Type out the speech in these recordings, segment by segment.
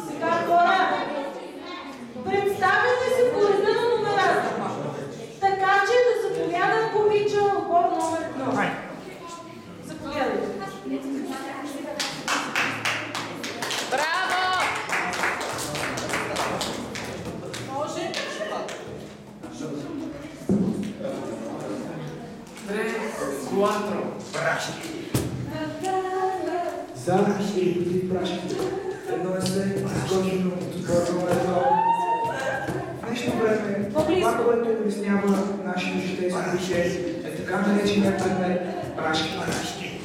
Сега, хора, представете се по реда на номерата. Така че да заповядам комича отбор номер 1. Заповядайте. Браво! Може? 3-4 прашки. За и против прашките. Едно есе, изготвено от отбор номер 1. В днешно време, това, което улеснява нашето житейско душе, е така нареченият предмет прашки.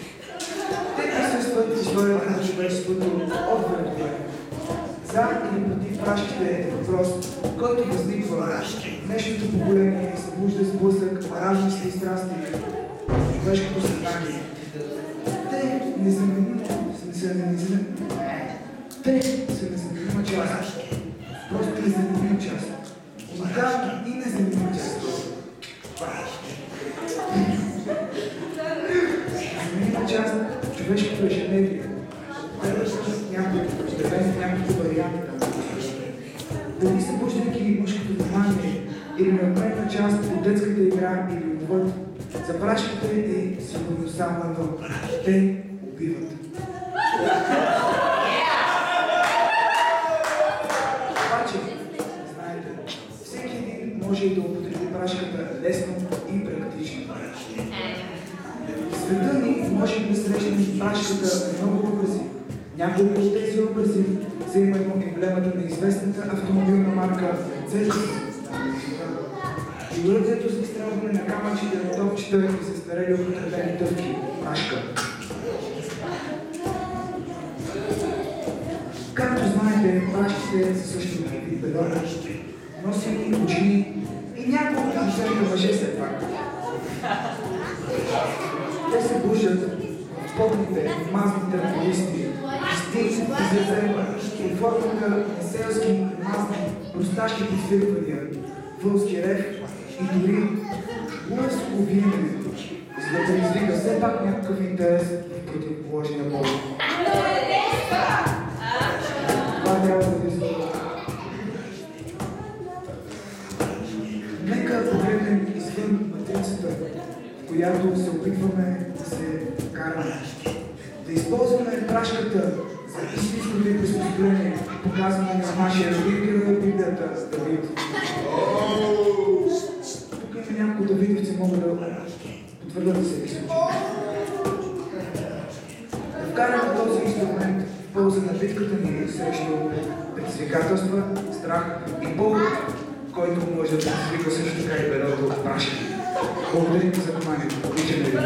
Те присъстват в историята на човечеството от време. За или против прашките е въпрос, който възниква в днешното поколение и събужда сблъсък, размисли и страсти в човешкото съзнание. Те са незаменима част. Просто незаменима част. Уникална и незаменима част. Незаменима част в човешкото ежедневие. Някакви варианти там. Дали събуждайки мъжкото внимание или неотменна част от детската игра или отвъд, за прашките е сигурно само едно. Те убиват. Обаче, знаете, всеки един може и да употреби прашката лесно и практично. В света ни може да срещнем прашката много образи. Някои от тези образи са именно емблемата на известната автомобилна марка Mercedes. И оръдието за изстрелване на камъчите на топчета и застарели употребени тъпки прашка. Както знаете, прашките са също вид бедора, носени очини и няколко десетка мъже все пак. Те се бужат в потните, мазните туристи, стилите изразена и формата на селски, мазни, просташки подсвирквания, вълски рев и дори лъвско виене, за да предизвика все пак някакъв интерес в противоположния пол. Това трябва да ви звучи. Нека погледнем извън матрицата, в която се опитваме да се караме. Да използваме прашката за истинското и приспособление, показване на нашия родител и Библията Давид. Тук има няколко Давидовци, могат да потвърдят всеки случай. Да вкараме този инструмент в полза на битката ни срещу предизвикателства, страх и поход, който може да предизвика също така и бедото от прашки. Благодарим за вниманието. Обичаме ви.